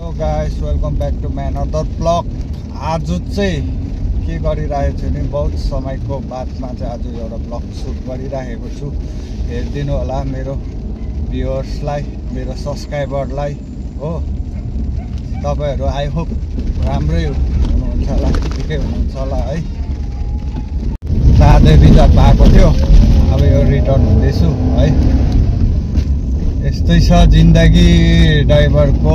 Hello guys, welcome back to my another vlog. आज चाहिँ के गरिरहेको छु नि, बहुत समयको बादमा चाहिँ आज एउटा ब्लग सुट गरिरहेको छु। हेरिदिनु होला मेरो भ्युअर्सलाई, मेरो सब्सक्राइबरलाई हो। तपाईहरु आई होप राम्रै हुनुहुन्छ होला, ठिकै हुनुहुन्छ होला है। साधै रिजर्भ भएको थियो, अब यो रिटर्न हुँदैछु है। यस्तै छ जिन्दगी ड्राइभरको,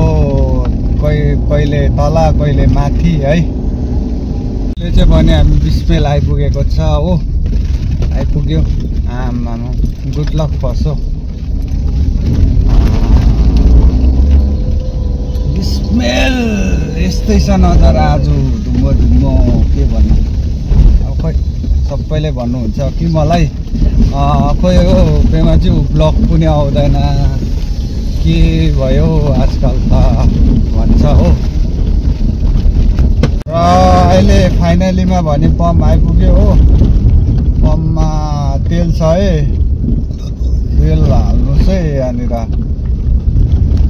कहिले तल कहिले माथि है। यो चाहिँ भने हामी 20 माइल आइपुगेको छ हो, आइपुग्यो। आमा गुड लक फर्स्ट हो। 20 माइल यस्तै छ नजारा आज, धुम्म के भन्नु। अब खोइ सबैले भन्नुहुन्छ कि मलाई खोइ हो पेमा चाहिँ ब्लग पनि आउँदैन, के भयो आजकल त भन्छ हो। र अहिले फाइनलीमा भने पम्प आइपुग्यो हो। पम्पमा तेल छ है, तेल हाल्नुहोस् है। यहाँनिर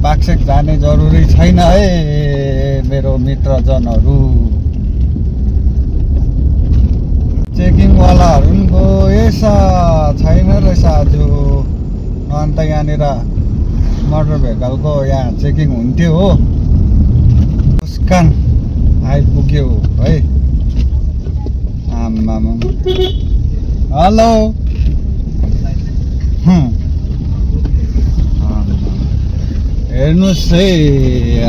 बाक्सेक जाने जरुरी छैन है मेरो मित्रजनहरू। चेकिङवालाहरू पनि गएछ, छैन रहेछ आज। अन्त यहाँनिर मोटर भेहिकलको यहाँ चेकिङ हुन्थ्यो हो। मुस्कान आइपुग्यो है। आमा हेलो, हेर्नुहोस् है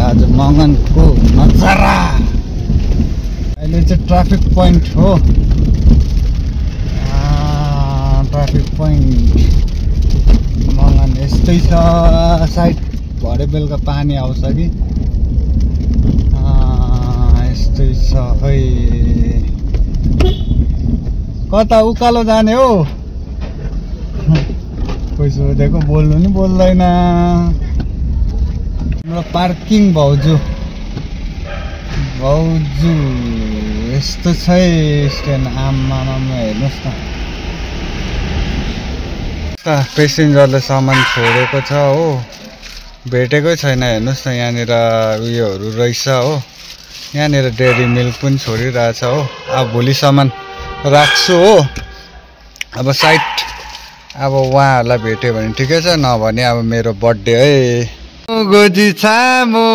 आज मगनको नजारा। अहिले चाहिँ ट्राफिक पोइन्ट हो, ट्राफिक पोइन्ट मगन यस्तै छ। साइड भरे बेलुका पानी आउँछ कि यस्तै छ है। कता उकालो जाने हो? कोही सोधेको बोल्नु नि बोल्दैन। हाम्रो पार्किङ भाउजू यस्तो छ है स्ट्यान्ड। आमा हेर्नुहोस् न, पेसेन्जरले सामान छोडेको छ हो, भेटेकै छैन। हेर्नुहोस् न यहाँनिर उयोहरू रहेछ हो। यहाँनिर डेरी मिल्क पनि छोडिरहेछ हो। अब भोलिसम्म राख्छु हो। अब साइड अब उहाँहरूलाई भेट्यो भने ठिकै छ, नभने अब मेरो बर्थडे है। गोजी छामो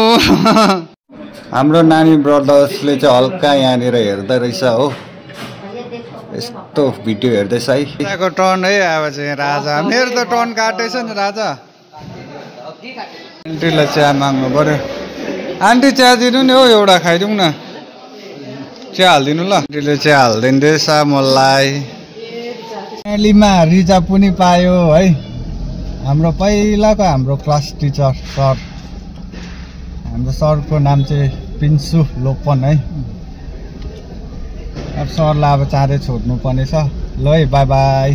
हाम्रो नानी ब्रदर्सले चाहिँ हल्का यहाँनिर हेर्दै रहेछ हो। यस्तो भिडियो हेर्दैछ है। राजाको टर्न है अब चाहिँ। राजा मेरो त टर्न काटेछ नि राजा। आन्टीलाई चिया माग्नु पर्यो। आन्टी चिया दिनु नि हो, एउटा खाइदिउँ न। चिया हालिदिनु ल। आन्टीले चिया हालिदिँदैछ मलाई। एलीमा रिजर्भ पनि पायो है। हाम्रो पहिलाको हाम्रो क्लास टिचर सर, हाम्रो सरको नाम चाहिँ पिन्सु लोपन है। अब सरलाई अब चाँडै छोड्नु पर्ने छ। ल है, बाई बाई।